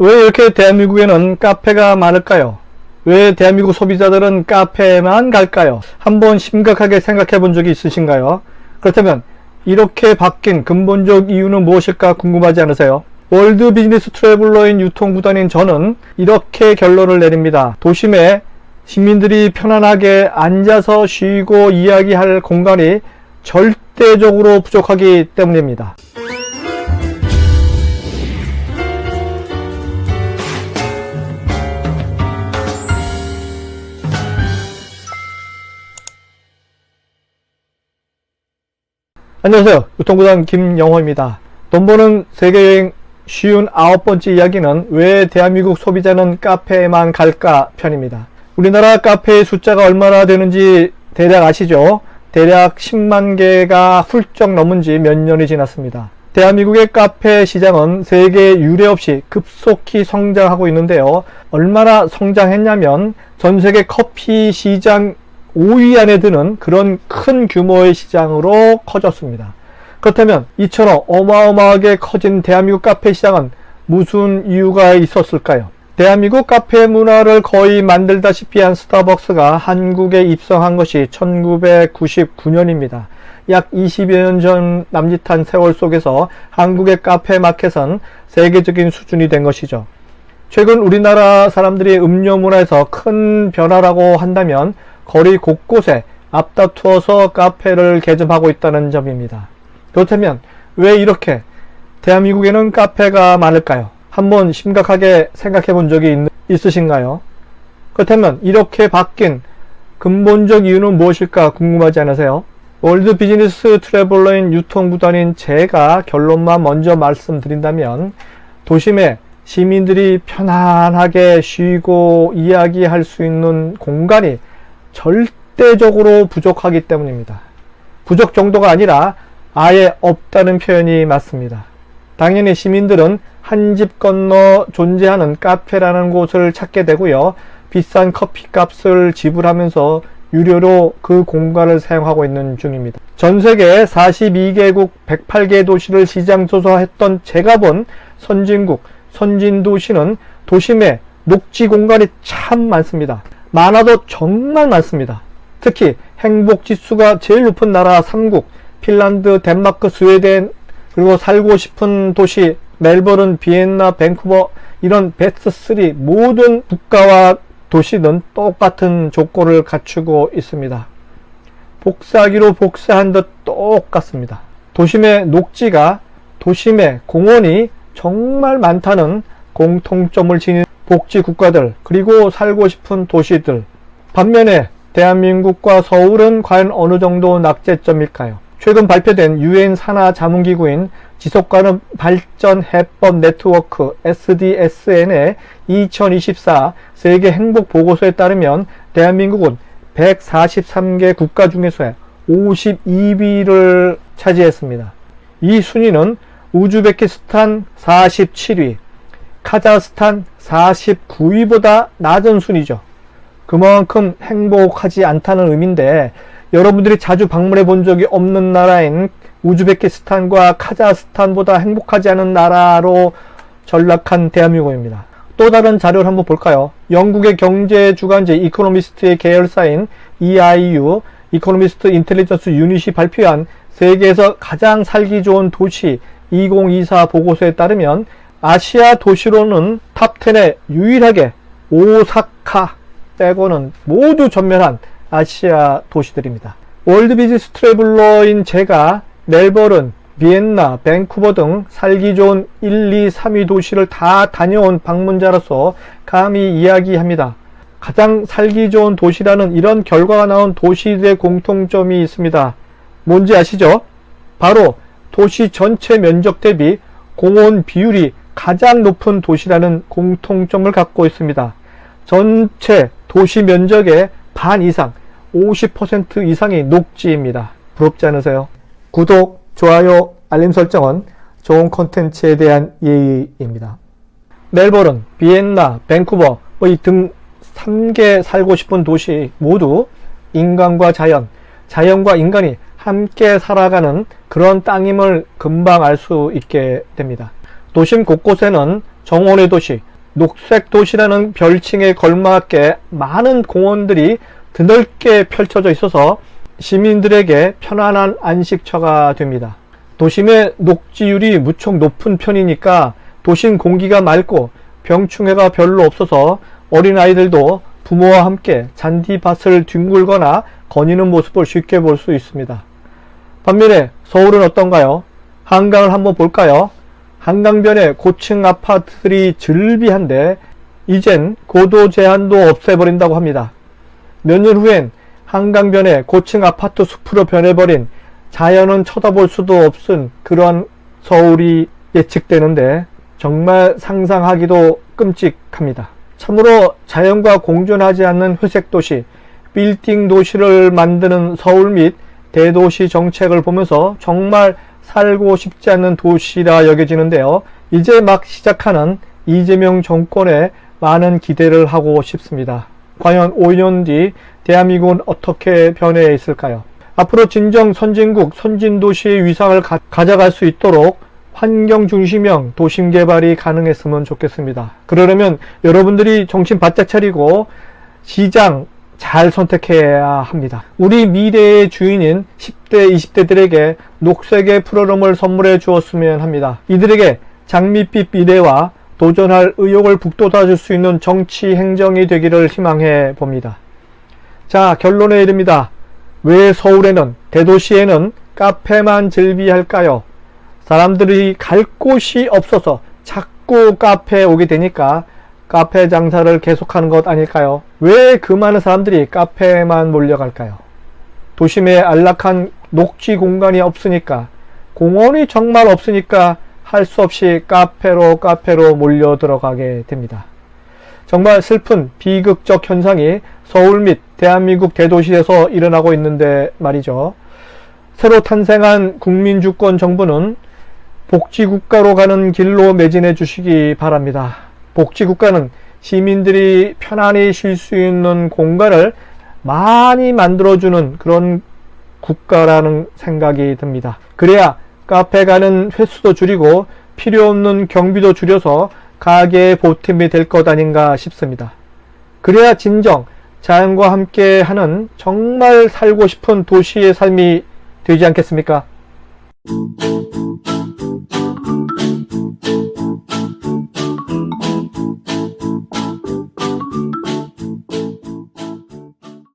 왜 이렇게 대한민국에는 카페가 많을까요? 왜 대한민국 소비자들은 카페에만 갈까요? 한번 심각하게 생각해 본 적이 있으신가요? 그렇다면 이렇게 바뀐 근본적 이유는 무엇일까 궁금하지 않으세요? 월드 비즈니스 트래블러인 유통구단인 저는 이렇게 결론을 내립니다. 도심에 시민들이 편안하게 앉아서 쉬고 이야기할 공간이 절대적으로 부족하기 때문입니다. 안녕하세요. 유통구단 김영호입니다. 돈 버는 세계여행 쉬운 9번째 이야기는 왜 대한민국 소비자는 카페에만 갈까 편입니다. 우리나라 카페의 숫자가 얼마나 되는지 대략 아시죠? 대략 10만 개가 훌쩍 넘은 지 몇 년이 지났습니다. 대한민국의 카페 시장은 세계 유례 없이 급속히 성장하고 있는데요. 얼마나 성장했냐면 전 세계 커피 시장 5위 안에 드는 그런 큰 규모의 시장으로 커졌습니다. 그렇다면 이처럼 어마어마하게 커진 대한민국 카페 시장은 무슨 이유가 있었을까요? 대한민국 카페 문화를 거의 만들다시피 한 스타벅스가 한국에 입성한 것이 1999년입니다. 약 20여 년 전 남짓한 세월 속에서 한국의 카페 마켓은 세계적인 수준이 된 것이죠. 최근 우리나라 사람들이 음료 문화에서 큰 변화라고 한다면 거리 곳곳에 앞다투어서 카페를 개점하고 있다는 점입니다. 그렇다면 왜 이렇게 대한민국에는 카페가 많을까요? 한번 심각하게 생각해 본 적이 있으신가요? 그렇다면 이렇게 바뀐 근본적 이유는 무엇일까 궁금하지 않으세요? 월드 비즈니스 트래블러인 유통구단인 제가 결론만 먼저 말씀드린다면 도심에 시민들이 편안하게 쉬고 이야기할 수 있는 공간이 절대적으로 부족하기 때문입니다. 부족 정도가 아니라 아예 없다는 표현이 맞습니다. 당연히 시민들은 한 집 건너 존재하는 카페라는 곳을 찾게 되고요. 비싼 커피 값을 지불하면서 유료로 그 공간을 사용하고 있는 중입니다. 전 세계 42개국 108개 도시를 시장 조사했던 제가 본 선진국, 선진도시는 도심에 녹지 공간이 참 많습니다. 많아도 정말 많습니다. 특히 행복지수가 제일 높은 나라 3국, 핀란드, 덴마크, 스웨덴, 그리고 살고 싶은 도시 멜버른, 비엔나, 밴쿠버 이런 베스트 3 모든 국가와 도시는 똑같은 조건을 갖추고 있습니다. 복사하기로 복사한 듯 똑같습니다. 도심의 녹지가, 도심의 공원이 정말 많다는 공통점을 지닌 복지 국가들, 그리고 살고 싶은 도시들. 반면에 대한민국과 서울은 과연 어느 정도 낙제점일까요? 최근 발표된 유엔 산하 자문기구인 지속가능 발전 해법 네트워크 SDSN의 2024 세계 행복 보고서에 따르면 대한민국은 143개 국가 중에서 52위를 차지했습니다. 이 순위는 우즈베키스탄 47위, 카자흐스탄 49위보다 낮은 순위죠. 그만큼 행복하지 않다는 의미인데 여러분들이 자주 방문해 본 적이 없는 나라인 우즈베키스탄과 카자흐스탄보다 행복하지 않은 나라로 전락한 대한민국입니다. 또 다른 자료를 한번 볼까요? 영국의 경제 주간지 이코노미스트의 계열사인 EIU, 이코노미스트 인텔리전스 유닛이 발표한 세계에서 가장 살기 좋은 도시 2024 보고서에 따르면 아시아 도시로는 탑10에 유일하게 오사카 빼고는 모두 전멸한 아시아 도시들입니다. 월드 비즈니스 트래블러인 제가 멜버른, 비엔나, 밴쿠버 등 살기 좋은 1, 2, 3위 도시를 다 다녀온 방문자로서 감히 이야기합니다. 가장 살기 좋은 도시라는 이런 결과가 나온 도시들의 공통점이 있습니다. 뭔지 아시죠? 바로 도시 전체 면적 대비 공원 비율이 가장 높은 도시라는 공통점을 갖고 있습니다. 전체 도시 면적의 반 이상, 50% 이상이 녹지입니다. 부럽지 않으세요? 구독, 좋아요, 알림 설정은 좋은 콘텐츠에 대한 예의입니다. 멜버른, 비엔나, 밴쿠버 등 3개 살고 싶은 도시 모두 인간과 자연, 자연과 인간이 함께 살아가는 그런 땅임을 금방 알 수 있게 됩니다. 도심 곳곳에는 정원의 도시, 녹색 도시라는 별칭에 걸맞게 많은 공원들이 드넓게 펼쳐져 있어서 시민들에게 편안한 안식처가 됩니다. 도심의 녹지율이 무척 높은 편이니까 도심 공기가 맑고 병충해가 별로 없어서 어린아이들도 부모와 함께 잔디밭을 뒹굴거나 거니는 모습을 쉽게 볼 수 있습니다. 반면에 서울은 어떤가요? 한강을 한번 볼까요? 한강변에 고층 아파트들이 즐비한데 이젠 고도 제한도 없애버린다고 합니다. 몇 년 후엔 한강변에 고층 아파트 숲으로 변해버린 자연은 쳐다볼 수도 없은 그러한 서울이 예측되는데 정말 상상하기도 끔찍합니다. 참으로 자연과 공존하지 않는 회색 도시, 빌딩 도시를 만드는 서울 및 대도시 정책을 보면서 정말 살고 싶지 않는 도시라 여겨지는데요. 이제 막 시작하는 이재명 정권에 많은 기대를 하고 싶습니다. 과연 5년 뒤 대한민국은 어떻게 변해 있을까요? 앞으로 진정 선진국, 선진도시의 위상을 가져갈 수 있도록 환경 중심형 도심 개발이 가능했으면 좋겠습니다. 그러려면 여러분들이 정신 바짝 차리고 시장 잘 선택해야 합니다. 우리 미래의 주인인 10대, 20대들에게 녹색의 푸르름을 선물해 주었으면 합니다. 이들에게 장밋빛 미래와 도전할 의욕을 북돋아줄 수 있는 정치 행정이 되기를 희망해 봅니다. 자, 결론에 이릅니다. 왜 서울에는, 대도시에는 카페만 즐비할까요? 사람들이 갈 곳이 없어서 자꾸 카페에 오게 되니까 카페 장사를 계속하는 것 아닐까요? 왜 그 많은 사람들이 카페에만 몰려갈까요? 도심에 안락한 녹지 공간이 없으니까, 공원이 정말 없으니까 할 수 없이 카페로 몰려 들어가게 됩니다. 정말 슬픈 비극적 현상이 서울 및 대한민국 대도시에서 일어나고 있는데 말이죠. 새로 탄생한 국민주권 정부는 복지국가로 가는 길로 매진해 주시기 바랍니다. 복지국가는 시민들이 편안히 쉴 수 있는 공간을 많이 만들어주는 그런 국가라는 생각이 듭니다. 그래야 카페 가는 횟수도 줄이고 필요 없는 경비도 줄여서 가게의 보탬이 될 것 아닌가 싶습니다. 그래야 진정 자연과 함께 하는 정말 살고 싶은 도시의 삶이 되지 않겠습니까?